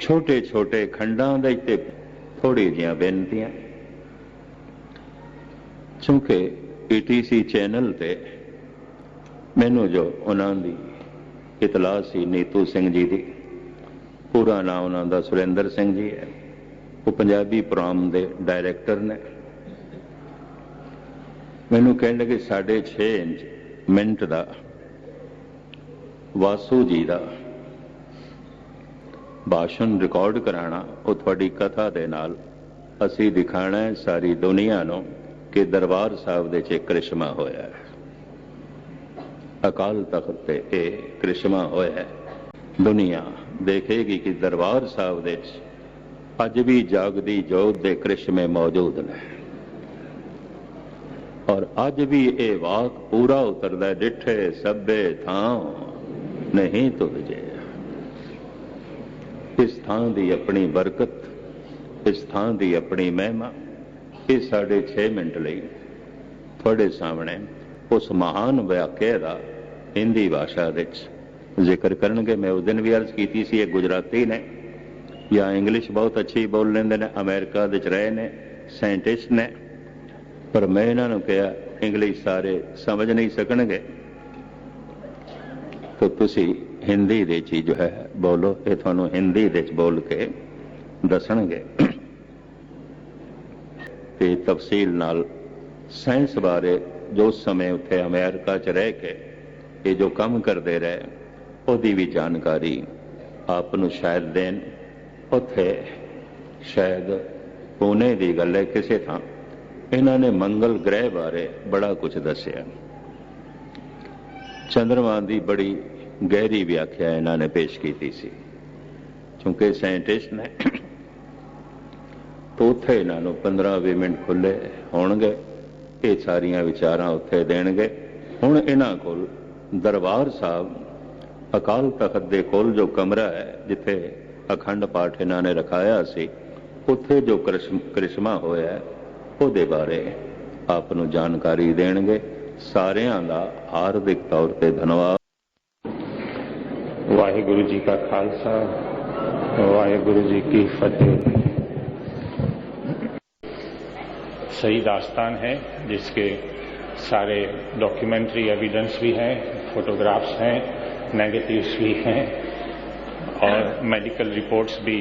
छोटे छोटे खंडां दे ते थोड़ी जिहियां बेनतियां। चूंकि ETC चैनल ते मैनू जो उन्हां दी इतला सी नीतू सिंह जी दी, पूरा नाम उन्हां दा सुरेंद्र सिंह जी है, वो पंजाबी प्रोग्राम दे डायरैक्टर ने। मैनू कहण लगे 6.5 मिनट का वासू जी का भाषण रिकॉर्ड कराना, वो थोड़ी कथा दे नाल असी दिखाना है सारी दुनिया नूं कि दरबार साहब दे च करिश्मा होया है, अकाल तख्त ते ये करिश्मा होया है। दुनिया देखेगी कि दरबार साहब दे च अज भी जागदी जोत दे करिश्मे मौजूद ने, और अज भी ये वाक पूरा उतरदा है, डिठे सभे थां नहीं तुझे। इस थां दी अपनी बरकत, इस थां दी अपनी महिमा। इस 6.5 मिनट लई थोड़े सामने उस महान वाक्य का हिंदी भाषा दे जिक्र करनगे। मैं उस दिन भी अर्ज की सी, गुजराती ने या इंग्लिश बहुत अच्छी बोल लेंदे ने, अमेरिका दे रहे ने, साइंटिस्ट ने, पर मैं इन्होंने कहा इंग्लिश सारे समझ नहीं सकणगे, तो तुसी हिंदी दे ची जो है बोलो, ये थानू हिंदी दे बोल के दसणगे। ते तफसील नाल साइंस बारे जो समय उत्थे अमेरिका च रह के ये जो काम करते रहे, उसकी भी जानकारी आपनू शायद देन। उत्थे शायद पुणे की गल है, किसी थां इन्होंने मंगल ग्रह बारे बड़ा कुछ दसिया। चंद्रमा की बड़ी गहरी व्याख्या इन्होंने पेश की सी, क्योंकि साइंटिस्ट ने, तो उत्थे इन्हों 15-20 मिनट खुले होणगे, ये सारिया विचारां उत्थे देणगे। हुण इन्हां कोल दरबार साहब अकाल तख्त दे कोल जो कमरा है जिथे अखंड पाठ इन्होंने रखाया सी, उत्थे जो करिश्मा होया है उहदे बारे आपनू जानकारी देणगे। सारियां दा हार्दिक तौर पे धन्यवाद। वाहिगुरु जी का खालसा, वाहिगुरु जी की फतेह। सही दास्तान है जिसके सारे डॉक्यूमेंट्री एविडेंस भी हैं, फोटोग्राफ्स हैं, नेगेटिव्स भी हैं, और मेडिकल रिपोर्ट्स भी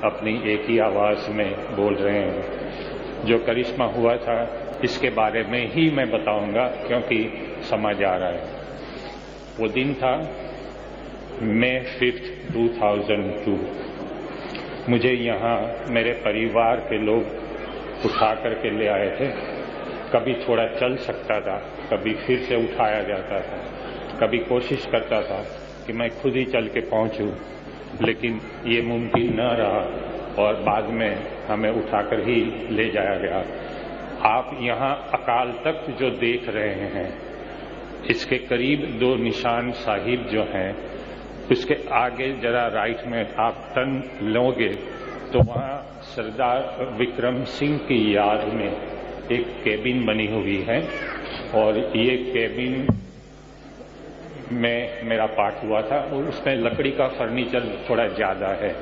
अपनी एक ही आवाज में बोल रहे हैं। जो करिश्मा हुआ था इसके बारे में ही मैं बताऊंगा, क्योंकि समझ आ रहा है। वो दिन था May 5, 2002। मुझे यहाँ मेरे परिवार के लोग उठा करके ले आए थे। कभी थोड़ा चल सकता था, कभी फिर से उठाया जाता था, कभी कोशिश करता था कि मैं खुद ही चल के पहुंचूं, लेकिन ये मुमकिन न रहा और बाद में हमें उठाकर ही ले जाया गया। आप यहाँ अकाल तख्त जो देख रहे हैं, इसके करीब 2 निशान साहिब जो हैं, उसके आगे जरा राइट में आप टर्न लोगे तो वहाँ सरदार विक्रम सिंह की याद में एक केबिन बनी हुई है, और ये केबिन में मेरा पाठ हुआ था, और उसमें लकड़ी का फर्नीचर थोड़ा ज्यादा है।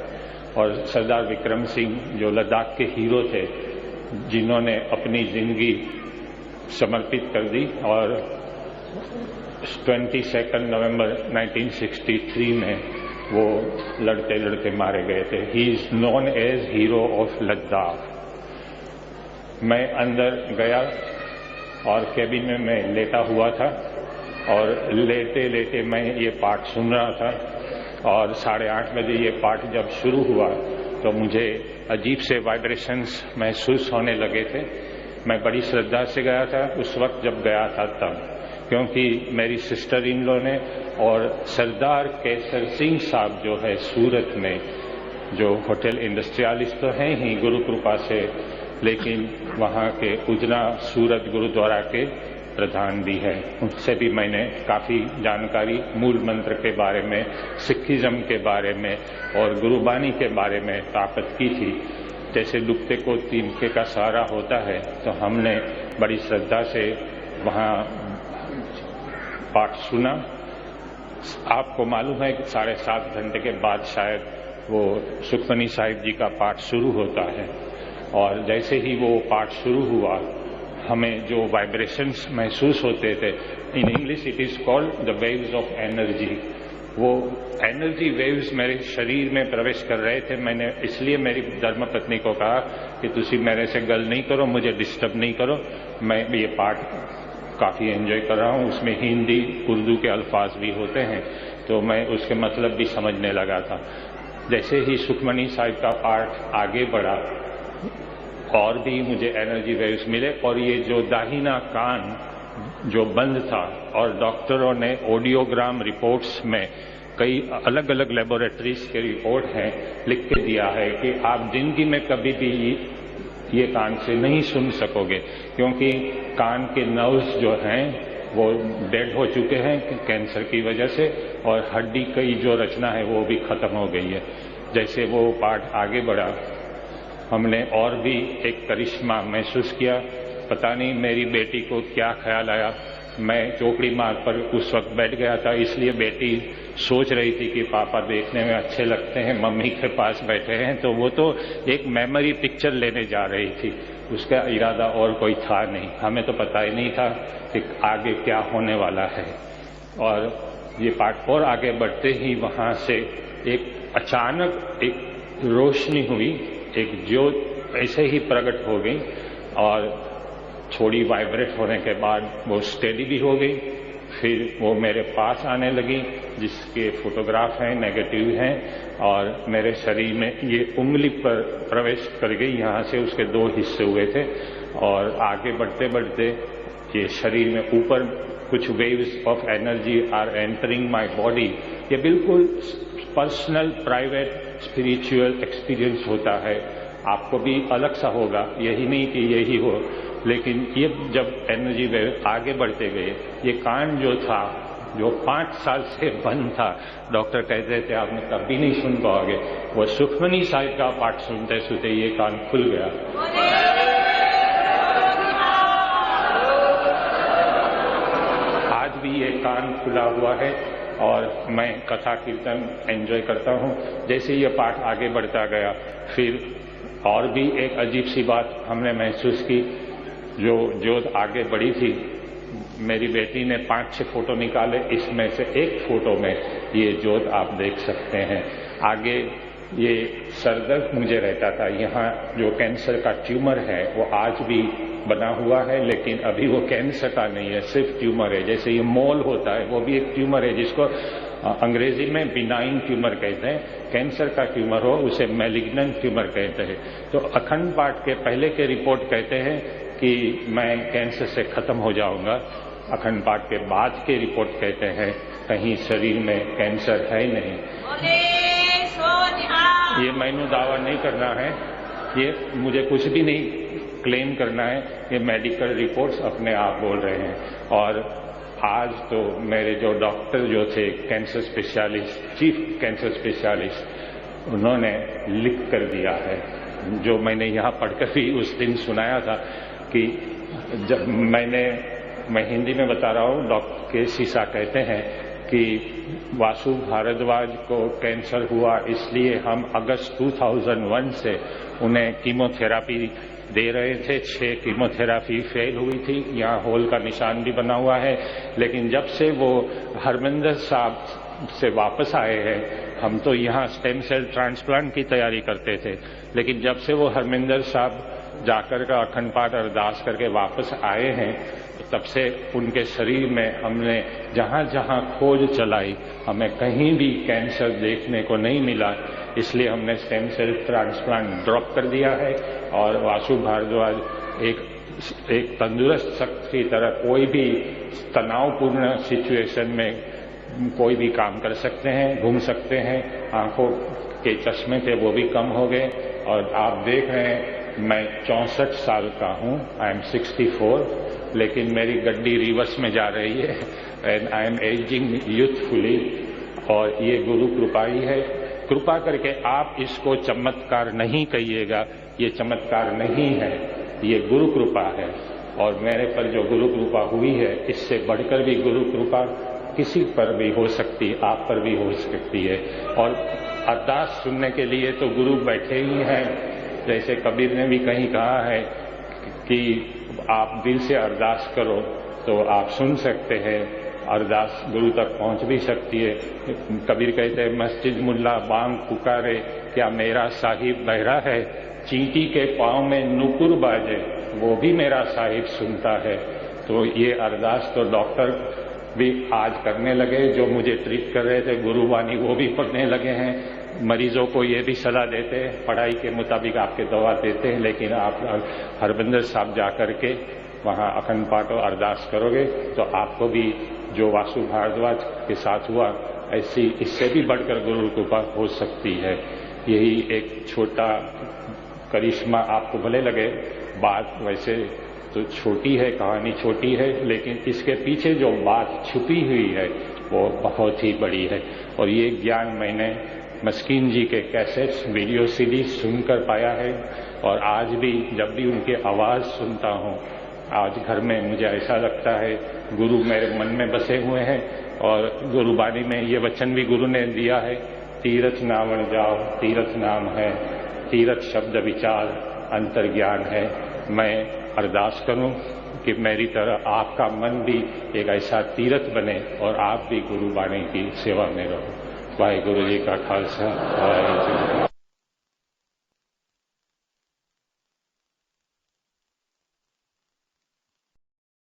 और सरदार विक्रम सिंह जो लद्दाख के हीरो थे, जिन्होंने अपनी जिंदगी समर्पित कर दी, और 22 नवंबर 1963 में वो लड़ते लड़ते मारे गए थे। He is known as hero of Ladakh. मैं अंदर गया और केबिन में मैं लेटा हुआ था, और लेटे लेटे मैं ये पाठ सुन रहा था, और 8:30 बजे ये पाठ जब शुरू हुआ तो मुझे अजीब से वाइब्रेशंस महसूस होने लगे थे। मैं बड़ी श्रद्धा से गया था उस वक्त जब गया था तब, क्योंकि मेरी सिस्टर इन लॉ ने और सरदार केसर सिंह साहब जो है सूरत में, जो होटल इंडस्ट्रियलिस्ट तो हैं ही गुरु कृपा से, लेकिन वहाँ के उजना सूरत गुरुद्वारा के प्रधान भी है, उनसे भी मैंने काफ़ी जानकारी मूल मंत्र के बारे में, सिखिज्म के बारे में और गुरुबानी के बारे में प्राप्त की थी। जैसे डूबते को तिनके का सहारा होता है, तो हमने बड़ी श्रद्धा से वहाँ पाठ सुना। आपको मालूम है कि 7.5 घंटे के बाद शायद वो सुखमनी साहिब जी का पाठ शुरू होता है और जैसे ही वो पाठ शुरू हुआ हमें जो वाइब्रेशंस महसूस होते थे, in English it is called the waves of energy, वो एनर्जी वेव्स मेरे शरीर में प्रवेश कर रहे थे। मैंने इसलिए मेरी धर्मपत्नी को कहा कि तुसी मेरे से गल नहीं करो, मुझे डिस्टर्ब नहीं करो, मैं ये पाठ काफ़ी एंजॉय कर रहा हूँ। उसमें हिंदी उर्दू के अल्फाज भी होते हैं तो मैं उसके मतलब भी समझने लगा था। जैसे ही सुखमनी साहिब का पाठ आगे बढ़ा और भी मुझे एनर्जी वेव्स मिले और ये जो दाहिना कान जो बंद था और डॉक्टरों ने ऑडियोग्राम रिपोर्ट्स में कई अलग अलग लेबोरेटरीज के रिपोर्ट हैं लिख के दिया है कि आप जिंदगी में कभी भी ये कान से नहीं सुन सकोगे क्योंकि कान के नर्व्स जो हैं वो डेड हो चुके हैं कैंसर की वजह से और हड्डी की जो रचना है वो भी खत्म हो गई है। जैसे वो पाठ आगे बढ़ा हमने और भी एक करिश्मा महसूस किया। पता नहीं मेरी बेटी को क्या ख्याल आया, मैं चौकड़ी मार्ग पर उस वक्त बैठ गया था, इसलिए बेटी सोच रही थी कि पापा देखने में अच्छे लगते हैं, मम्मी के पास बैठे हैं, तो वो तो एक मेमोरी पिक्चर लेने जा रही थी, उसका इरादा और कोई था नहीं। हमें तो पता ही नहीं था कि आगे क्या होने वाला है। और ये पाठ और आगे बढ़ते ही वहां से एक अचानक एक रोशनी हुई, एक ज्योत ऐसे ही प्रकट हो गई और थोड़ी वाइब्रेट होने के बाद वो स्टेडी भी हो गई। फिर वो मेरे पास आने लगी जिसके फोटोग्राफ हैं, नेगेटिव हैं और मेरे शरीर में ये उंगली पर प्रवेश कर गई, यहाँ से उसके 2 हिस्से हुए थे और आगे बढ़ते बढ़ते ये शरीर में ऊपर कुछ waves of energy are entering my body. ये बिल्कुल पर्सनल प्राइवेट स्पिरिचुअल एक्सपीरियंस होता है। आपको भी अलग सा होगा, यही नहीं कि यही हो, लेकिन ये जब एनर्जी वेव आगे बढ़ते गए, ये कान जो था जो 5 साल से बंद था, डॉक्टर कहते थे आपने कभी नहीं सुन पाओगे, वो सुखमनी साहिब का पाठ सुनते सुनते ये कान खुल गया। आज भी ये कान खुला हुआ है और मैं कथा कीर्तन एंजॉय करता हूँ। जैसे ये पाठ आगे बढ़ता गया फिर और भी एक अजीब सी बात हमने महसूस की। जो ज्योत आगे बढ़ी थी, मेरी बेटी ने 5-6 फोटो निकाले, इसमें से एक फोटो में ये ज्योत आप देख सकते हैं। आगे ये सरदर्द मुझे रहता था, यहाँ जो कैंसर का ट्यूमर है वो आज भी बना हुआ है, लेकिन अभी वो कैंसर का नहीं है, सिर्फ ट्यूमर है। जैसे ये मोल होता है वो भी एक ट्यूमर है जिसको अंग्रेजी में बिनाइन ट्यूमर कहते हैं। कैंसर का ट्यूमर हो उसे मैलिग्नेंट ट्यूमर कहते हैं। तो अखंड पाठ के पहले के रिपोर्ट कहते हैं कि मैं कैंसर से खत्म हो जाऊंगा। अखंड पाठ के बाद के रिपोर्ट कहते हैं कहीं शरीर में कैंसर है नहीं। ये मैंने दावा नहीं करना है, ये मुझे कुछ भी नहीं क्लेम करना है, ये मेडिकल रिपोर्ट्स अपने आप बोल रहे हैं। और आज तो मेरे जो डॉक्टर जो थे cancer specialist, chief cancer specialist, उन्होंने लिख कर दिया है, जो मैंने यहाँ पढ़कर भी उस दिन सुनाया था कि जब मैं हिंदी में बता रहा हूँ, डॉक्टर के सीसा कहते हैं कि वासु भारद्वाज को कैंसर हुआ इसलिए हम अगस्त 2001 से उन्हें कीमोथेरापी दे रहे थे। 6 कीमोथेरापी फेल हुई थी, यहाँ होल का निशान भी बना हुआ है। लेकिन जब से वो हरमिंदर साहब से वापस आए हैं, हम तो यहाँ स्टेम सेल ट्रांसप्लांट की तैयारी करते थे, लेकिन जब से वो हरमिंदर साहब जाकर का अखंड पाठ अरदास करके वापस आए हैं, तब से उनके शरीर में हमने जहाँ जहाँ खोज चलाई, हमें कहीं भी कैंसर देखने को नहीं मिला। इसलिए हमने स्टेम सेल ट्रांसप्लांट ड्रॉप कर दिया है और वासु भारद्वाज एक तंदुरुस्त शख्स की तरह कोई भी तनावपूर्ण सिचुएशन में कोई भी काम कर सकते हैं, घूम सकते हैं। आंखों के चश्मे थे वो भी कम हो गए और आप देख रहे हैं मैं 64 साल का हूँ, आई एम 64, लेकिन मेरी गड्डी रिवर्स में जा रही है and I am ageing youthfully. और ये गुरु कृपा ही है। कृपा करके आप इसको चमत्कार नहीं कहिएगा, ये चमत्कार नहीं है, ये गुरु कृपा है। और मेरे पर जो गुरु कृपा हुई है, इससे बढ़कर भी गुरु कृपा किसी पर भी हो सकती, आप पर भी हो सकती है। और अरदास सुनने के लिए तो गुरु बैठे ही हैं। जैसे कबीर ने भी कहीं कहा है कि आप दिल से अरदास करो तो आप सुन सकते हैं, अरदास गुरु तक पहुंच भी सकती है। कबीर कहते हैं, मस्जिद मुल्ला बांग पुकारे, क्या मेरा साहिब बहरा है? चींटी के पांव में नुपुर बाजे, वो भी मेरा साहिब सुनता है। तो ये अरदास तो डॉक्टर भी आज करने लगे, जो मुझे ट्रीट कर रहे थे गुरुवाणी वो भी पढ़ने लगे हैं। मरीजों को ये भी सलाह देते हैं, पढ़ाई के मुताबिक आपके दवा देते हैं, लेकिन आप हरबंदर साहब जाकर के वहां अखंड पाठ और अरदास करोगे तो आपको भी जो वासु भारद्वाज के साथ हुआ ऐसी इससे भी बढ़कर गुरु कृपा हो सकती है। यही एक छोटा करिश्मा आपको भले लगे, बात वैसे तो छोटी है, कहानी छोटी है, लेकिन इसके पीछे जो बात छुपी हुई है वो बहुत ही बड़ी है। और ये ज्ञान मैंने मस्कीन जी के कैसेट्स, वीडियो सीडी सुनकर पाया है। और आज भी जब भी उनकी आवाज सुनता हूं, आज घर में मुझे ऐसा लगता है गुरु मेरे मन में बसे हुए हैं। और गुरुबाणी में ये वचन भी गुरु ने दिया है, तीरथ नावण जाओ, तीरथ नाम है, तीरथ शब्द विचार अंतर ज्ञान है। मैं अरदास करूं कि मेरी तरह आपका मन भी एक ऐसा तीरथ बने और आप भी गुरुबाणी की सेवा में रहो। वाहिगुरु जी का खालसा, वाहिगुरु जी